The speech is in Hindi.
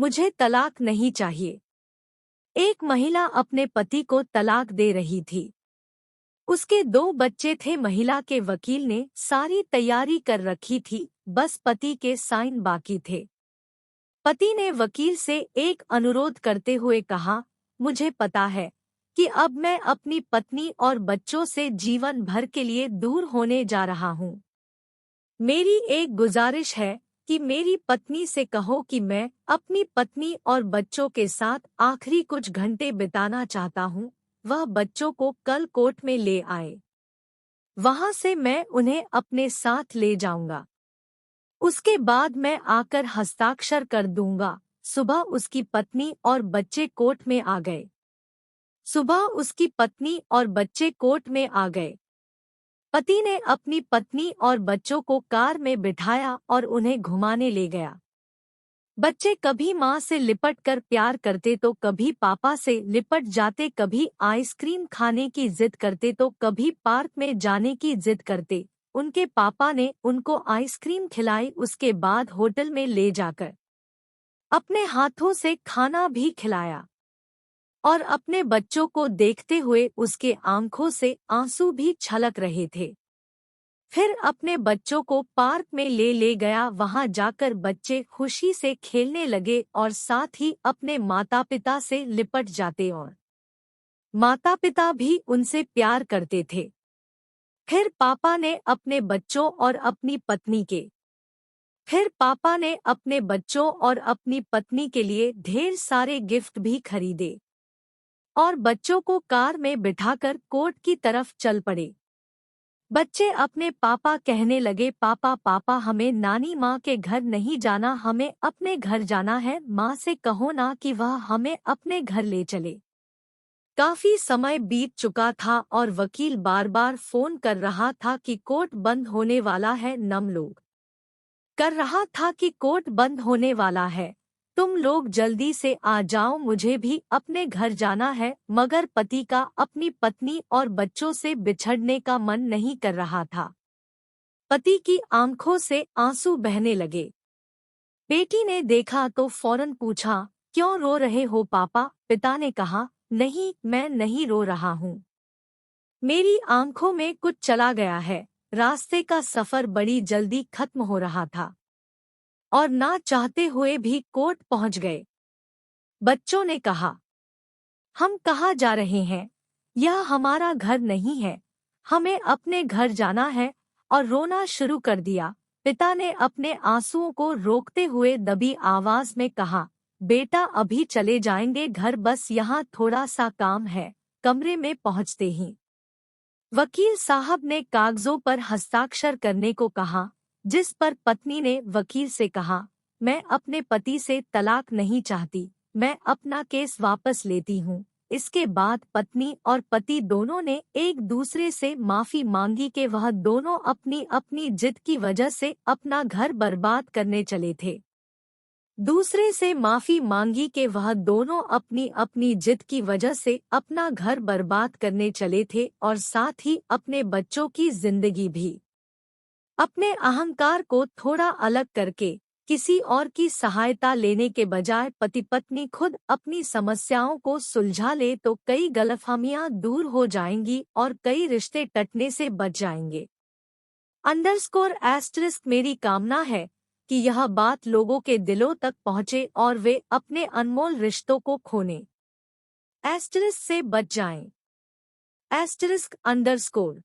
मुझे तलाक नहीं चाहिए। एक महिला अपने पति को तलाक दे रही थी। उसके 2 बच्चे थे। महिला के वकील ने सारी तैयारी कर रखी थी, बस पति के साइन बाकी थे। पति ने वकील से एक अनुरोध करते हुए कहा, मुझे पता है कि अब मैं अपनी पत्नी और बच्चों से जीवन भर के लिए दूर होने जा रहा हूँ। मेरी एक गुजारिश है कि मेरी पत्नी से कहो कि मैं अपनी पत्नी और बच्चों के साथ आखिरी कुछ घंटे बिताना चाहता हूँ। वह बच्चों को कल कोर्ट में ले आए। वहां से मैं उन्हें अपने साथ ले जाऊंगा। उसके बाद मैं आकर हस्ताक्षर कर दूंगा। सुबह उसकी पत्नी और बच्चे कोर्ट में आ गए। पति ने अपनी पत्नी और बच्चों को कार में बिठाया और उन्हें घुमाने ले गया। बच्चे कभी माँ से लिपट कर प्यार करते तो कभी पापा से लिपट जाते, कभी आइसक्रीम खाने की जिद करते तो कभी पार्क में जाने की जिद करते। उनके पापा ने उनको आइसक्रीम खिलाई, उसके बाद होटल में ले जाकर अपने हाथों से खाना भी खिलाया और अपने बच्चों को देखते हुए उसके आंखों से आंसू भी छलक रहे थे। फिर अपने बच्चों को पार्क में ले गया। वहां जाकर बच्चे खुशी से खेलने लगे और साथ ही अपने माता पिता से लिपट जाते और माता पिता भी उनसे प्यार करते थे। फिर पापा ने अपने बच्चों और अपनी पत्नी के लिए ढेर सारे गिफ्ट भी खरीदे और बच्चों को कार में बिठाकर कोर्ट की तरफ चल पड़े। बच्चे अपने पापा कहने लगे, पापा पापा हमें नानी माँ के घर नहीं जाना, हमें अपने घर जाना है। माँ से कहो ना कि वह हमें अपने घर ले चले। काफी समय बीत चुका था और वकील बार बार फोन कर रहा था कि कोर्ट बंद होने वाला है। कोर्ट बंद होने वाला है, तुम लोग जल्दी से आ जाओ, मुझे भी अपने घर जाना है। मगर पति का अपनी पत्नी और बच्चों से बिछड़ने का मन नहीं कर रहा था। पति की आंखों से आंसू बहने लगे। बेटी ने देखा तो फौरन पूछा, क्यों रो रहे हो पापा? पिता ने कहा, नहीं, मैं नहीं रो रहा हूँ। मेरी आंखों में कुछ चला गया है। रास्ते का सफर बड़ी जल्दी खत्म हो रहा था और ना चाहते हुए भी कोर्ट पहुंच गए। बच्चों ने कहा, हम कहाँ जा रहे हैं? यह हमारा घर नहीं है, हमें अपने घर जाना है, और रोना शुरू कर दिया। पिता ने अपने आंसुओं को रोकते हुए दबी आवाज में कहा, बेटा अभी चले जाएंगे घर, बस यहाँ थोड़ा सा काम है। कमरे में पहुँचते ही वकील साहब ने कागजों पर हस्ताक्षर करने को कहा, जिस पर पत्नी ने वकील से कहा, मैं अपने पति से तलाक नहीं चाहती, मैं अपना केस वापस लेती हूँ। इसके बाद पत्नी और पति दोनों ने एक दूसरे से माफी मांगी कि वह दोनों अपनी अपनी जिद की वजह से अपना घर बर्बाद करने चले थे। और साथ ही अपने बच्चों की जिंदगी भी। अपने अहंकार को थोड़ा अलग करके किसी और की सहायता लेने के बजाय पति पत्नी खुद अपनी समस्याओं को सुलझा ले तो कई गलतफहमियां दूर हो जाएंगी और कई रिश्ते टटने से बच जाएंगे। _ मेरी कामना है कि यह बात लोगों के दिलों तक पहुंचे और वे अपने अनमोल रिश्तों को खोने * से बच जाएं। *_